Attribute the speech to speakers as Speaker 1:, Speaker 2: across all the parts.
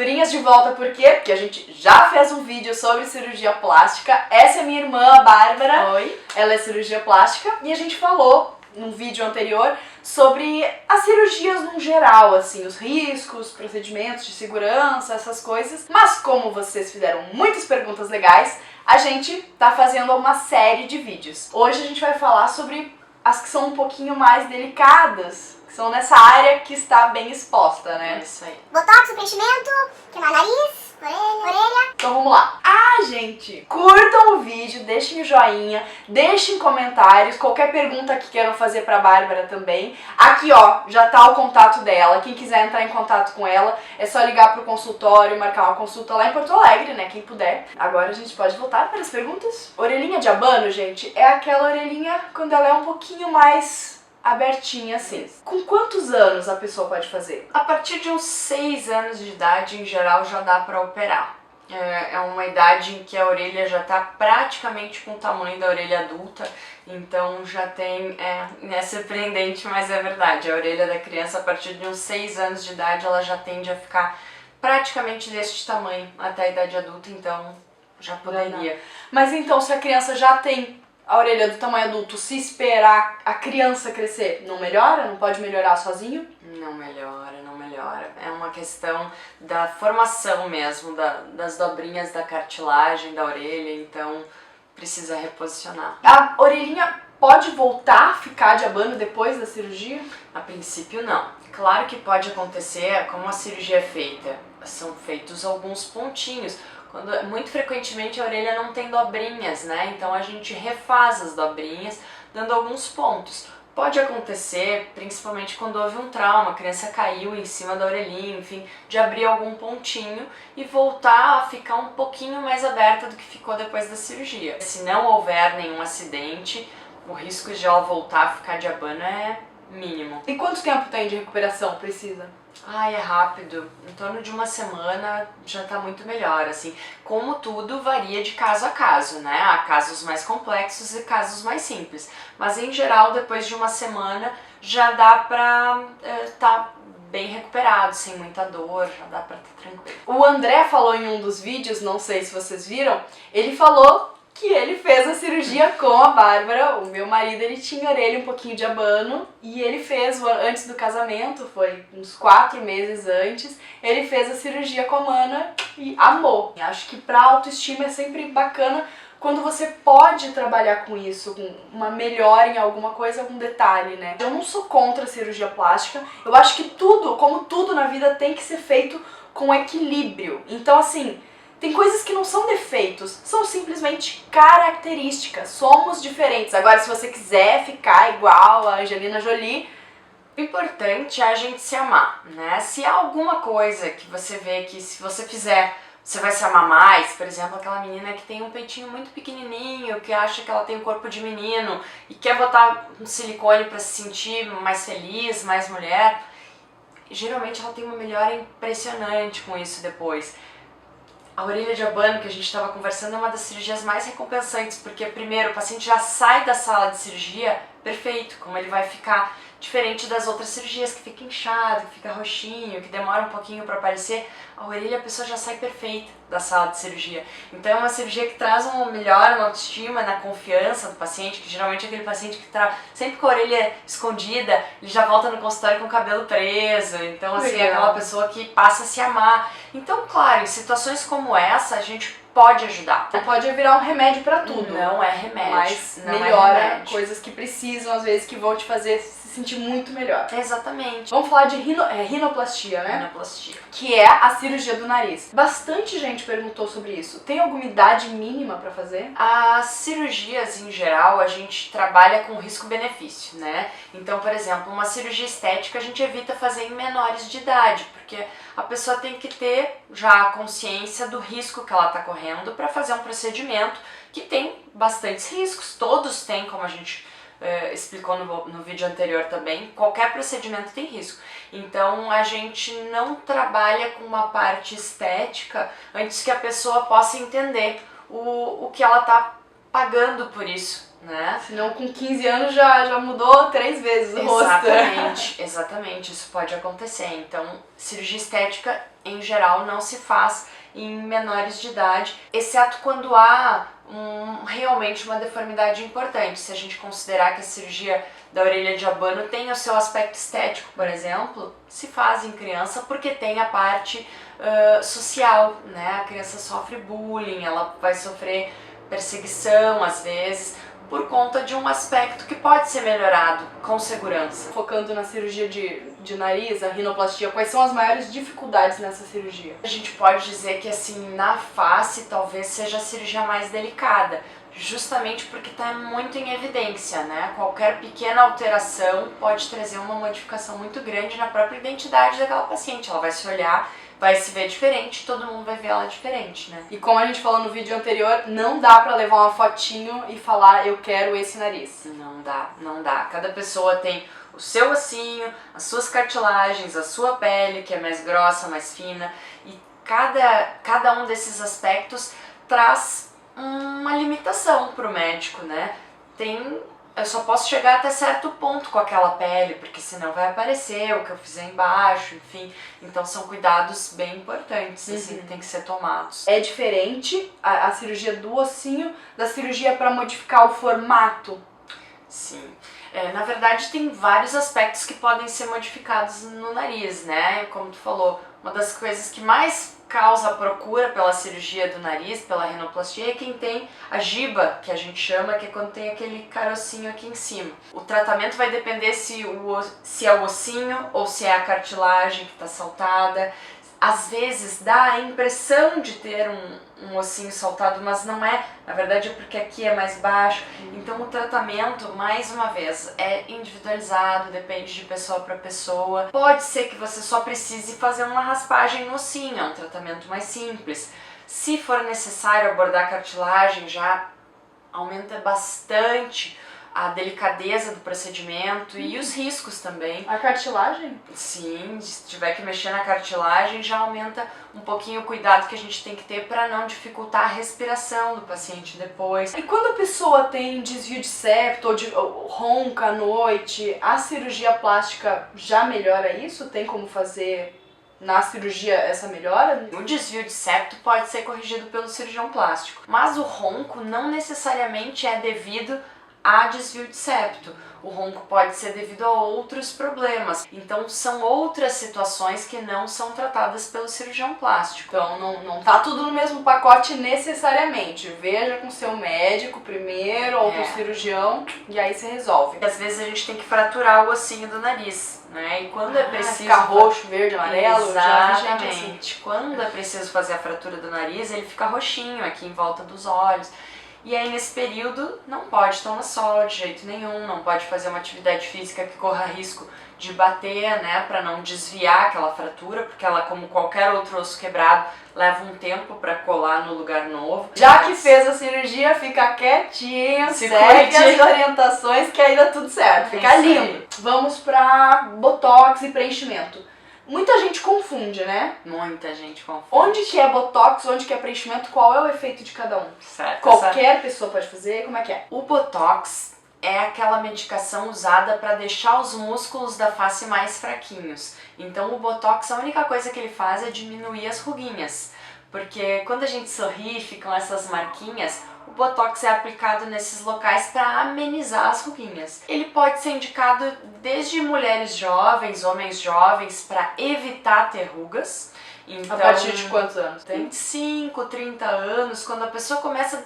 Speaker 1: Figurinhas de volta, por quê? Porque a gente já fez um vídeo sobre cirurgia plástica. Essa é minha irmã, a Bárbara.
Speaker 2: Oi.
Speaker 1: Ela é cirurgia plástica e a gente falou num vídeo anterior sobre as cirurgias no geral, assim, os riscos, procedimentos de segurança, essas coisas. Mas como vocês fizeram muitas perguntas legais, a gente tá fazendo uma série de vídeos. Hoje a gente vai falar sobre as que são um pouquinho mais delicadas, que são nessa área que está bem exposta, né?
Speaker 2: É isso aí.
Speaker 3: Botox, preenchimento, que mais? Nariz, orelha.
Speaker 1: Então vamos lá. Gente, curtam o vídeo, deixem o joinha, deixem comentários, qualquer pergunta que queiram fazer pra Bárbara também. Aqui, ó, já tá o contato dela. Quem quiser entrar em contato com ela, é só ligar pro consultório, marcar uma consulta lá em Porto Alegre, né, quem puder. Agora a gente pode voltar para as perguntas. Orelhinha de abano, gente, é aquela orelhinha quando ela é um pouquinho mais abertinha assim. Com quantos anos a pessoa pode fazer?
Speaker 2: A partir de uns 6 anos de idade, em geral, já dá pra operar. É uma idade em que a orelha já tá praticamente com o tamanho da orelha adulta, então já tem, é surpreendente, mas é verdade, a orelha da criança a partir de uns 6 anos de idade ela já tende a ficar praticamente deste tamanho até a idade adulta, então já poderia.
Speaker 1: Mas então se a criança já tem a orelha do tamanho adulto, se esperar a criança crescer, não melhora? Não pode melhorar sozinho?
Speaker 2: Não melhora, não melhora. É uma questão da formação mesmo, das dobrinhas da cartilagem da orelha, então precisa reposicionar.
Speaker 1: A orelhinha pode voltar a ficar de abano depois da cirurgia?
Speaker 2: A princípio não. Claro que pode acontecer, como a cirurgia é feita, são feitos alguns pontinhos. Muito frequentemente a orelha não tem dobrinhas, né? Então a gente refaz as dobrinhas, dando alguns pontos. Pode acontecer, principalmente quando houve um trauma, a criança caiu em cima da orelhinha, enfim, de abrir algum pontinho e voltar a ficar um pouquinho mais aberta do que ficou depois da cirurgia. Se não houver nenhum acidente, o risco de ela voltar a ficar de abano é mínimo.
Speaker 1: E quanto tempo tem de recuperação? Precisa?
Speaker 2: É rápido, em torno de uma semana já tá muito melhor, assim. Como tudo varia de caso a caso, né? Há casos mais complexos e casos mais simples. Mas em geral, depois de uma semana, já dá pra tá bem recuperado, sem muita dor, já dá pra estar tranquilo.
Speaker 1: O André falou em um dos vídeos, não sei se vocês viram, ele falou que ele fez a cirurgia com a Bárbara. O meu marido, ele tinha a orelha um pouquinho de abano e ele fez, antes do casamento, foi uns 4 meses antes, ele fez a cirurgia com a Mana e amou. Acho que pra autoestima é sempre bacana quando você pode trabalhar com isso, com uma melhora em alguma coisa, algum detalhe, né? Eu não sou contra a cirurgia plástica, eu acho que tudo, como tudo na vida, tem que ser feito com equilíbrio. Então, assim, tem coisas que não são defeitos, são simplesmente características, somos diferentes. Agora, se você quiser ficar igual a Angelina Jolie,
Speaker 2: o importante é a gente se amar, né? Se há alguma coisa que você vê que se você fizer, você vai se amar mais, por exemplo, aquela menina que tem um peitinho muito pequenininho, que acha que ela tem um corpo de menino e quer botar um silicone para se sentir mais feliz, mais mulher, geralmente ela tem uma melhora impressionante com isso depois. A orelha de abano que a gente estava conversando é uma das cirurgias mais recompensantes, porque primeiro o paciente já sai da sala de cirurgia perfeito, como ele vai ficar diferente das outras cirurgias, que fica inchado, que fica roxinho, que demora um pouquinho para aparecer. A orelha a pessoa já sai perfeita da sala de cirurgia. Então é uma cirurgia que traz uma melhora na autoestima, na confiança do paciente, que geralmente é aquele paciente que tá sempre com a orelha escondida, ele já volta no consultório com o cabelo preso. Então assim, é aquela pessoa que passa a se amar. Então, claro, em situações como essa, a gente pode ajudar.
Speaker 1: Não pode virar um remédio pra tudo.
Speaker 2: Não é remédio.
Speaker 1: Mas
Speaker 2: não
Speaker 1: melhora
Speaker 2: é remédio.
Speaker 1: coisas que precisam, às vezes, que vão te fazer se sentir muito melhor.
Speaker 2: Exatamente.
Speaker 1: Vamos falar de rinoplastia, né?
Speaker 2: Rinoplastia.
Speaker 1: Que é a cirurgia do nariz. Bastante gente perguntou sobre isso. Tem alguma idade mínima pra fazer?
Speaker 2: As cirurgias, em geral, a gente trabalha com risco-benefício, né? Então, por exemplo, uma cirurgia estética a gente evita fazer em menores de idade, porque a pessoa tem que ter já a consciência do risco que ela está correndo para fazer um procedimento que tem bastantes riscos. Todos têm, como a gente explicou no vídeo anterior também, qualquer procedimento tem risco. Então a gente não trabalha com uma parte estética antes que a pessoa possa entender o que ela está pagando por isso, né?
Speaker 1: Senão com 15 anos já mudou 3 vezes o rosto.
Speaker 2: Exatamente, exatamente, isso pode acontecer. Então, cirurgia estética em geral não se faz em menores de idade, exceto quando há realmente uma deformidade importante. Se a gente considerar que a cirurgia da orelha de abano tem o seu aspecto estético, por exemplo, se faz em criança porque tem a parte social, né? A criança sofre bullying, ela vai sofrer perseguição às vezes, por conta de um aspecto que pode ser melhorado com segurança.
Speaker 1: Focando na cirurgia de nariz, a rinoplastia, quais são as maiores dificuldades nessa cirurgia?
Speaker 2: A gente pode dizer que assim, na face talvez seja a cirurgia mais delicada, justamente porque está muito em evidência, né? Qualquer pequena alteração pode trazer uma modificação muito grande na própria identidade daquela paciente. Ela vai se olhar, vai se ver diferente, todo mundo vai ver ela diferente, né?
Speaker 1: E como a gente falou no vídeo anterior, não dá pra levar uma fotinho e falar eu quero esse nariz.
Speaker 2: Não dá, não dá. Cada pessoa tem o seu ossinho, as suas cartilagens, a sua pele, que é mais grossa, mais fina, e cada um desses aspectos traz uma limitação pro médico, né? Eu só posso chegar até certo ponto com aquela pele, porque senão vai aparecer o que eu fizer embaixo, enfim. Então são cuidados bem importantes, assim, que tem que ser tomados.
Speaker 1: É diferente a cirurgia do ossinho da cirurgia para modificar o formato?
Speaker 2: Sim. Na verdade tem vários aspectos que podem ser modificados no nariz, né? Como tu falou, uma das coisas que mais causa procura pela cirurgia do nariz, pela rinoplastia, é quem tem a giba, que a gente chama, que é quando tem aquele carocinho aqui em cima. O tratamento vai depender se é o ossinho ou se é a cartilagem que está saltada. Às vezes dá a impressão de ter um ossinho saltado, mas não é. Na verdade é porque aqui é mais baixo. Então o tratamento, mais uma vez, é individualizado, depende de pessoa para pessoa. Pode ser que você só precise fazer uma raspagem no ossinho, é um tratamento mais simples. Se for necessário abordar a cartilagem, já aumenta bastante a delicadeza do procedimento e os riscos também.
Speaker 1: A cartilagem?
Speaker 2: Sim, se tiver que mexer na cartilagem já aumenta um pouquinho o cuidado que a gente tem que ter para não dificultar a respiração do paciente depois.
Speaker 1: E quando a pessoa tem desvio de septo ou ronca à noite, a cirurgia plástica já melhora isso? Tem como fazer na cirurgia essa melhora?
Speaker 2: O desvio de septo pode ser corrigido pelo cirurgião plástico, mas o ronco não necessariamente é devido a desvio de septo. O ronco pode ser devido a outros problemas. Então são outras situações que não são tratadas pelo cirurgião plástico.
Speaker 1: Então não tá tudo no mesmo pacote necessariamente. Veja com seu médico primeiro ou com o cirurgião e aí você resolve.
Speaker 2: E às vezes a gente tem que fraturar o ossinho do nariz, né? E quando é preciso
Speaker 1: ficar roxo, verde, amarelo,
Speaker 2: exatamente.
Speaker 1: já vi gente assim.
Speaker 2: Quando é preciso fazer a fratura do nariz, ele fica roxinho aqui em volta dos olhos. E aí nesse período não pode tomar sol de jeito nenhum, não pode fazer uma atividade física que corra risco de bater, né, para não desviar aquela fratura, porque ela, como qualquer outro osso quebrado, leva um tempo para colar no lugar novo.
Speaker 1: Já que fez a cirurgia, fica quietinho,
Speaker 2: Se
Speaker 1: segue
Speaker 2: cuide.
Speaker 1: as orientações que aí dá tudo certo, fica
Speaker 2: Isso
Speaker 1: lindo.
Speaker 2: aí.
Speaker 1: Vamos pra botox e preenchimento. Muita gente confunde, né?
Speaker 2: Muita gente confunde.
Speaker 1: Onde que é botox, onde que é preenchimento, qual é o efeito de cada um?
Speaker 2: Certo,
Speaker 1: Qualquer pessoa pode fazer, como é que é?
Speaker 2: O botox é aquela medicação usada para deixar os músculos da face mais fraquinhos. Então o botox, a única coisa que ele faz é diminuir as ruguinhas. Porque quando a gente sorri e ficam essas marquinhas, o botox é aplicado nesses locais para amenizar as ruguinhas. Ele pode ser indicado desde mulheres jovens, homens jovens, para evitar ter rugas. Então,
Speaker 1: A partir de quantos anos?
Speaker 2: 25, 30 anos, quando a pessoa começa,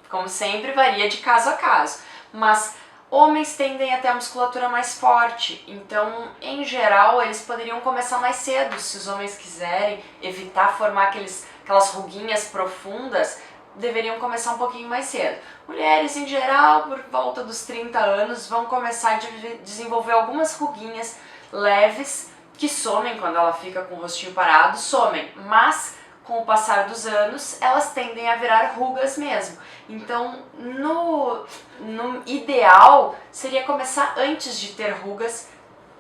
Speaker 2: como sempre, varia de caso a caso. Mas homens tendem a ter a musculatura mais forte, então, em geral, eles poderiam começar mais cedo, se os homens quiserem evitar formar aquelas ruguinhas profundas, deveriam começar um pouquinho mais cedo. Mulheres, em geral, por volta dos 30 anos, vão começar a desenvolver algumas ruguinhas leves, que somem quando ela fica com o rostinho parado, somem, mas com o passar dos anos, elas tendem a virar rugas mesmo. Então, no ideal, seria começar antes de ter rugas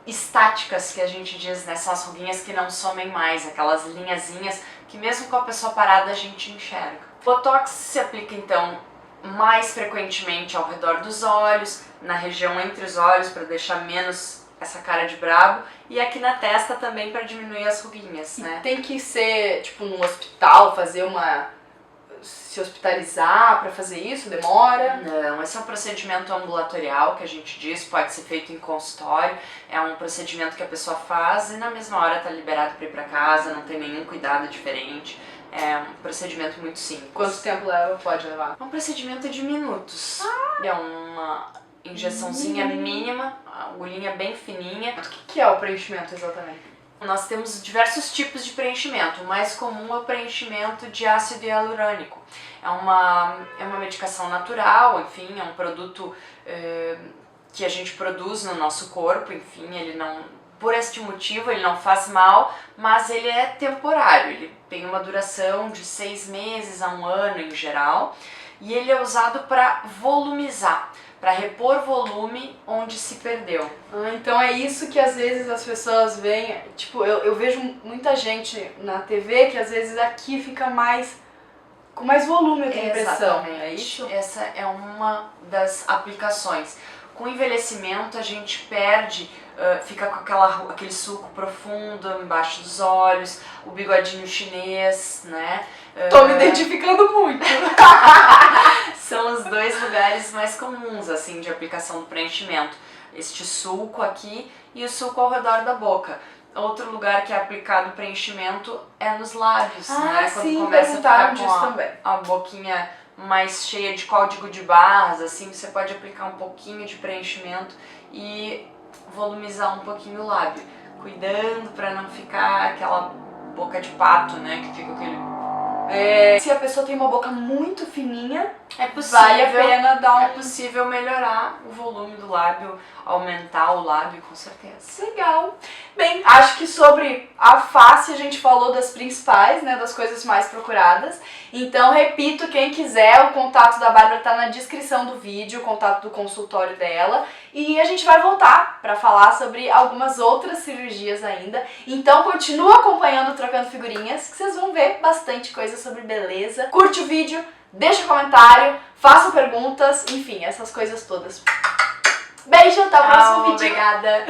Speaker 2: estáticas, que a gente diz, né? São as ruguinhas que não somem mais, aquelas linhazinhas que mesmo com a pessoa parada a gente enxerga. Botox se aplica, então, mais frequentemente ao redor dos olhos, na região entre os olhos para deixar menos essa cara de brabo, e aqui na testa também para diminuir as ruguinhas, né?
Speaker 1: Tem que ser, tipo, num hospital, se hospitalizar pra fazer isso? Demora?
Speaker 2: Não, esse é um procedimento ambulatorial que a gente diz, pode ser feito em consultório, é um procedimento que a pessoa faz e na mesma hora tá liberado para ir para casa, não tem nenhum cuidado diferente, é um procedimento muito simples.
Speaker 1: Quanto tempo pode levar?
Speaker 2: É um procedimento de minutos, é uma injeçãozinha mínima, agulhinha bem fininha.
Speaker 1: O que é o preenchimento exatamente?
Speaker 2: Nós temos diversos tipos de preenchimento. O mais comum é o preenchimento de ácido hialurônico. É uma medicação natural, enfim, é um produto que a gente produz no nosso corpo, enfim, ele não, por este motivo ele não faz mal, mas ele é temporário, ele tem uma duração de 6 meses a 1 ano em geral, e ele é usado para volumizar, para repor volume onde se perdeu.
Speaker 1: Então é isso que às vezes as pessoas veem, tipo, eu vejo muita gente na TV que às vezes aqui fica com mais volume, eu tenho impressão. É isso?
Speaker 2: Essa é uma das aplicações. Com o envelhecimento a gente perde, fica com aquele sulco profundo embaixo dos olhos, o bigodinho chinês, né?
Speaker 1: Tô me identificando muito.
Speaker 2: São os 2 lugares mais comuns, assim, de aplicação do preenchimento. Este sulco aqui e o sulco ao redor da boca. Outro lugar que é aplicado o preenchimento é nos lábios, né? Quando
Speaker 1: sim,
Speaker 2: começa a ficar
Speaker 1: disso
Speaker 2: com
Speaker 1: também.
Speaker 2: a boquinha mais cheia de código de barras, assim, você pode aplicar um pouquinho de preenchimento e volumizar um pouquinho o lábio. Cuidando para não ficar aquela boca de pato, né? Que fica aquele...
Speaker 1: Se a pessoa tem uma boca muito fininha,
Speaker 2: é possível,
Speaker 1: vale a pena dar
Speaker 2: É possível melhorar o volume do lábio, aumentar o lábio, com certeza.
Speaker 1: Legal. Bem, acho que sobre a face a gente falou das principais, né, das coisas mais procuradas. Então, repito, quem quiser, o contato da Bárbara tá na descrição do vídeo, o contato do consultório dela. E a gente vai voltar para falar sobre algumas outras cirurgias ainda. Então, continua acompanhando o Trocando Figurinhas, que vocês vão ver bastante coisa sobre beleza. Curte o vídeo, deixa um comentário, façam perguntas, enfim, essas coisas todas. Beijo, até o próximo vídeo.
Speaker 2: Obrigada.